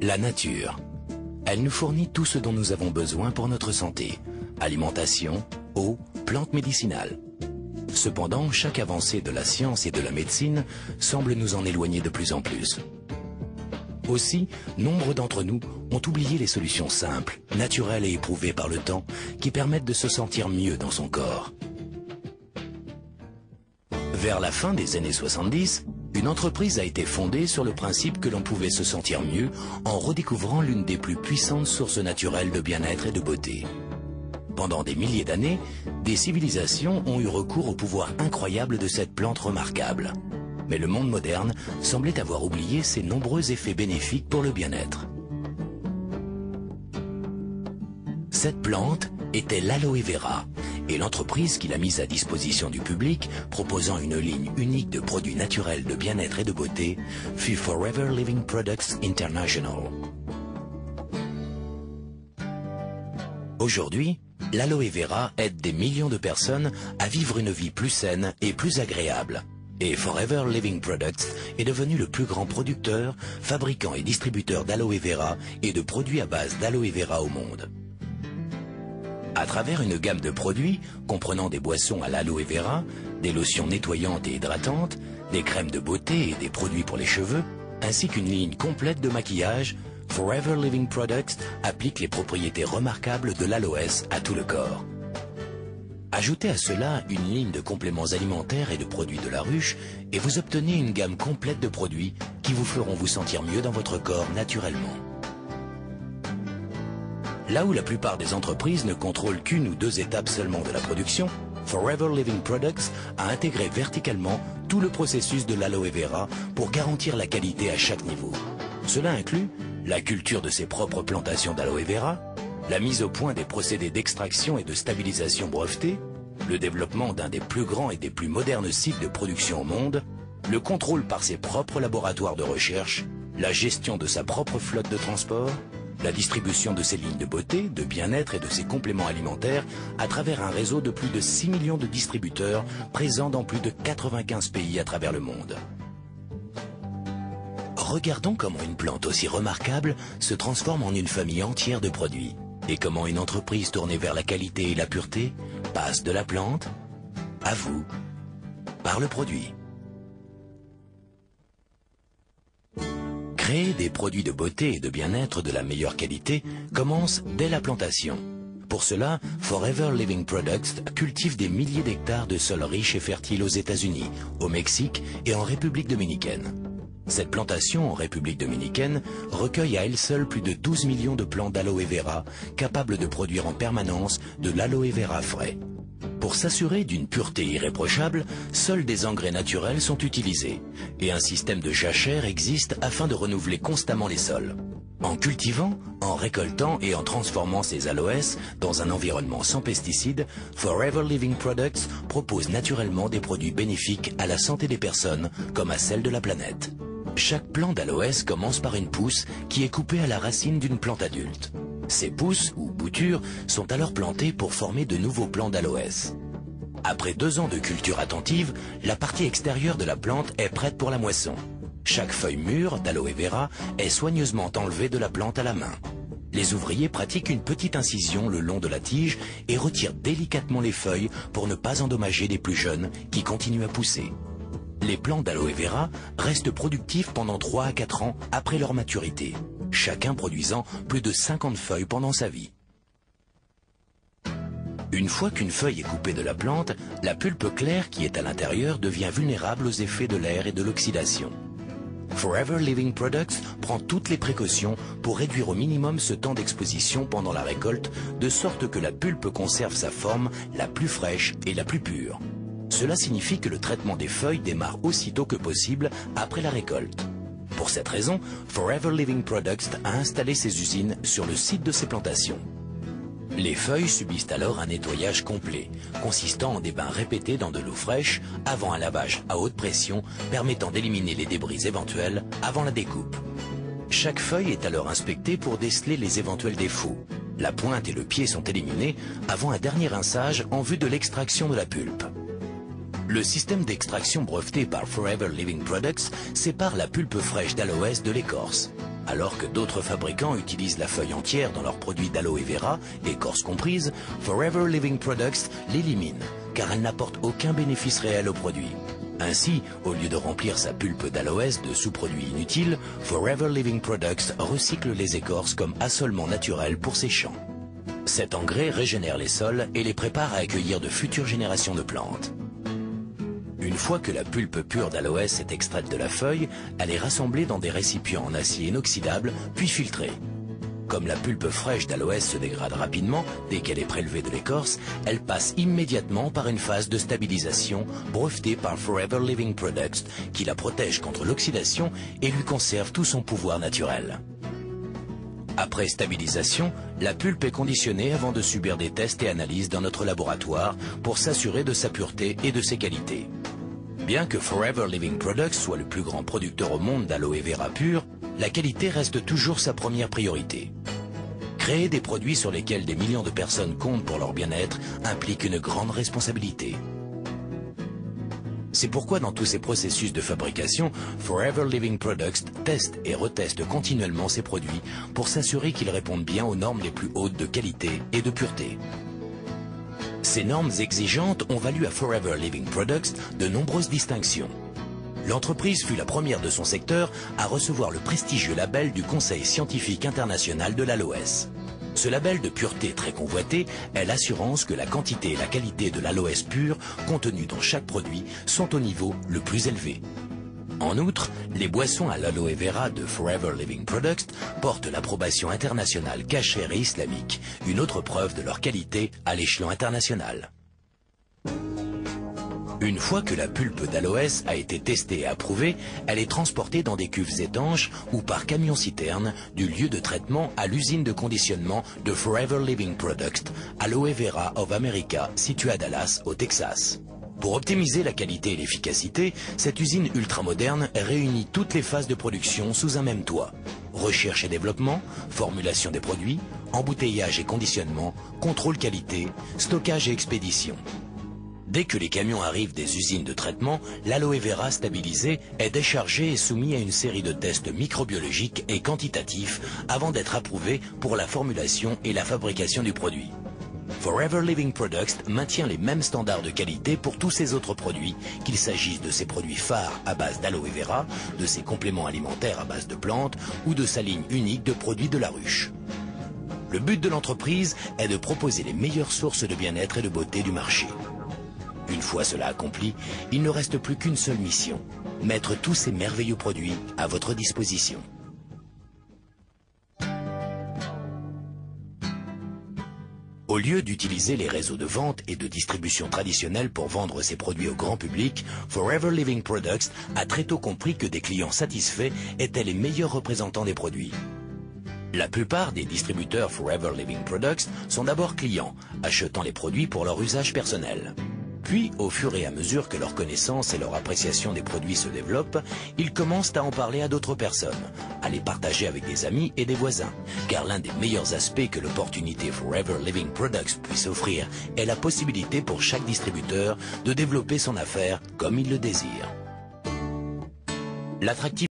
La nature. Elle nous fournit tout ce dont nous avons besoin pour notre santé. Alimentation, eau, plantes médicinales. Cependant, chaque avancée de la science et de la médecine semble nous en éloigner de plus en plus. Aussi, nombre d'entre nous ont oublié les solutions simples, naturelles et éprouvées par le temps qui permettent de se sentir mieux dans son corps. Vers la fin des années 70, une entreprise a été fondée sur le principe que l'on pouvait se sentir mieux en redécouvrant l'une des plus puissantes sources naturelles de bien-être et de beauté. Pendant des milliers d'années, des civilisations ont eu recours au pouvoir incroyable de cette plante remarquable. Mais le monde moderne semblait avoir oublié ses nombreux effets bénéfiques pour le bien-être. Cette plante était l'aloe vera, et l'entreprise qui l'a mise à disposition du public, proposant une ligne unique de produits naturels de bien-être et de beauté, fut Forever Living Products International. Aujourd'hui, l'aloe vera aide des millions de personnes à vivre une vie plus saine et plus agréable. Et Forever Living Products est devenu le plus grand producteur, fabricant et distributeur d'aloe vera et de produits à base d'aloe vera au monde. À travers une gamme de produits comprenant des boissons à l'aloe vera, des lotions nettoyantes et hydratantes, des crèmes de beauté et des produits pour les cheveux, ainsi qu'une ligne complète de maquillage, Forever Living Products applique les propriétés remarquables de l'aloès à tout le corps. Ajoutez à cela une ligne de compléments alimentaires et de produits de la ruche et vous obtenez une gamme complète de produits qui vous feront vous sentir mieux dans votre corps naturellement. Là où la plupart des entreprises ne contrôlent qu'une ou deux étapes seulement de la production, Forever Living Products a intégré verticalement tout le processus de l'aloe vera pour garantir la qualité à chaque niveau. Cela inclut la culture de ses propres plantations d'aloe vera, la mise au point des procédés d'extraction et de stabilisation brevetés, le développement d'un des plus grands et des plus modernes sites de production au monde, le contrôle par ses propres laboratoires de recherche, la gestion de sa propre flotte de transport, la distribution de ses lignes de beauté, de bien-être et de ses compléments alimentaires à travers un réseau de plus de 6 millions de distributeurs présents dans plus de 95 pays à travers le monde. Regardons comment une plante aussi remarquable se transforme en une famille entière de produits et comment une entreprise tournée vers la qualité et la pureté passe de la plante à vous par le produit. Créer des produits de beauté et de bien-être de la meilleure qualité commence dès la plantation. Pour cela, Forever Living Products cultive des milliers d'hectares de sols riches et fertiles aux États-Unis, au Mexique et en République dominicaine. Cette plantation en République dominicaine recueille à elle seule plus de 12 millions de plants d'aloe vera capables de produire en permanence de l'aloe vera frais. Pour s'assurer d'une pureté irréprochable, seuls des engrais naturels sont utilisés et un système de jachère existe afin de renouveler constamment les sols. En cultivant, en récoltant et en transformant ces aloès dans un environnement sans pesticides, Forever Living Products propose naturellement des produits bénéfiques à la santé des personnes comme à celle de la planète. Chaque plant d'aloès commence par une pousse qui est coupée à la racine d'une plante adulte. Ces pousses, ou boutures, sont alors plantées pour former de nouveaux plants d'aloès. Après 2 ans de culture attentive, la partie extérieure de la plante est prête pour la moisson. Chaque feuille mûre d'aloe vera est soigneusement enlevée de la plante à la main. Les ouvriers pratiquent une petite incision le long de la tige et retirent délicatement les feuilles pour ne pas endommager les plus jeunes qui continuent à pousser. Les plants d'aloe vera restent productifs pendant 3 à 4 ans après leur maturité, chacun produisant plus de 50 feuilles pendant sa vie. Une fois qu'une feuille est coupée de la plante, la pulpe claire qui est à l'intérieur devient vulnérable aux effets de l'air et de l'oxydation. Forever Living Products prend toutes les précautions pour réduire au minimum ce temps d'exposition pendant la récolte, de sorte que la pulpe conserve sa forme la plus fraîche et la plus pure. Cela signifie que le traitement des feuilles démarre aussitôt que possible après la récolte. Pour cette raison, Forever Living Products a installé ses usines sur le site de ses plantations. Les feuilles subissent alors un nettoyage complet, consistant en des bains répétés dans de l'eau fraîche, avant un lavage à haute pression, permettant d'éliminer les débris éventuels avant la découpe. Chaque feuille est alors inspectée pour déceler les éventuels défauts. La pointe et le pied sont éliminés avant un dernier rinçage en vue de l'extraction de la pulpe. Le système d'extraction breveté par Forever Living Products sépare la pulpe fraîche d'aloès de l'écorce. Alors que d'autres fabricants utilisent la feuille entière dans leurs produits d'aloe vera, écorce comprise, Forever Living Products l'élimine, car elle n'apporte aucun bénéfice réel au produit. Ainsi, au lieu de remplir sa pulpe d'aloès de sous-produits inutiles, Forever Living Products recycle les écorces comme assolement naturel pour ses champs. Cet engrais régénère les sols et les prépare à accueillir de futures générations de plantes. Une fois que la pulpe pure d'aloès est extraite de la feuille, elle est rassemblée dans des récipients en acier inoxydable, puis filtrée. Comme la pulpe fraîche d'aloès se dégrade rapidement dès qu'elle est prélevée de l'écorce, elle passe immédiatement par une phase de stabilisation brevetée par Forever Living Products qui la protège contre l'oxydation et lui conserve tout son pouvoir naturel. Après stabilisation, la pulpe est conditionnée avant de subir des tests et analyses dans notre laboratoire pour s'assurer de sa pureté et de ses qualités. Bien que Forever Living Products soit le plus grand producteur au monde d'aloe vera pur, la qualité reste toujours sa première priorité. Créer des produits sur lesquels des millions de personnes comptent pour leur bien-être implique une grande responsabilité. C'est pourquoi dans tous ces processus de fabrication, Forever Living Products teste et reteste continuellement ses produits pour s'assurer qu'ils répondent bien aux normes les plus hautes de qualité et de pureté. Ces normes exigeantes ont valu à Forever Living Products de nombreuses distinctions. L'entreprise fut la première de son secteur à recevoir le prestigieux label du Conseil scientifique international de l'aloès. Ce label de pureté très convoité est l'assurance que la quantité et la qualité de l'aloès pur contenue dans chaque produit sont au niveau le plus élevé. En outre, les boissons à l'aloe vera de Forever Living Products portent l'approbation internationale cachère et islamique, une autre preuve de leur qualité à l'échelon international. Une fois que la pulpe d'aloès a été testée et approuvée, elle est transportée dans des cuves étanches ou par camion-citerne du lieu de traitement à l'usine de conditionnement de Forever Living Products, Aloe Vera of America, située à Dallas, au Texas. Pour optimiser la qualité et l'efficacité, cette usine ultramoderne réunit toutes les phases de production sous un même toit. Recherche et développement, formulation des produits, embouteillage et conditionnement, contrôle qualité, stockage et expédition. Dès que les camions arrivent des usines de traitement, l'aloe vera stabilisé est déchargé et soumis à une série de tests microbiologiques et quantitatifs avant d'être approuvé pour la formulation et la fabrication du produit. Forever Living Products maintient les mêmes standards de qualité pour tous ses autres produits, qu'il s'agisse de ses produits phares à base d'aloe vera, de ses compléments alimentaires à base de plantes ou de sa ligne unique de produits de la ruche. Le but de l'entreprise est de proposer les meilleures sources de bien-être et de beauté du marché. Une fois cela accompli, il ne reste plus qu'une seule mission, mettre tous ces merveilleux produits à votre disposition. Au lieu d'utiliser les réseaux de vente et de distribution traditionnels pour vendre ses produits au grand public, Forever Living Products a très tôt compris que des clients satisfaits étaient les meilleurs représentants des produits. La plupart des distributeurs Forever Living Products sont d'abord clients, achetant les produits pour leur usage personnel. Puis, au fur et à mesure que leur connaissance et leur appréciation des produits se développent, ils commencent à en parler à d'autres personnes, à les partager avec des amis et des voisins. Car l'un des meilleurs aspects que l'opportunité Forever Living Products puisse offrir est la possibilité pour chaque distributeur de développer son affaire comme il le désire. L'attractivité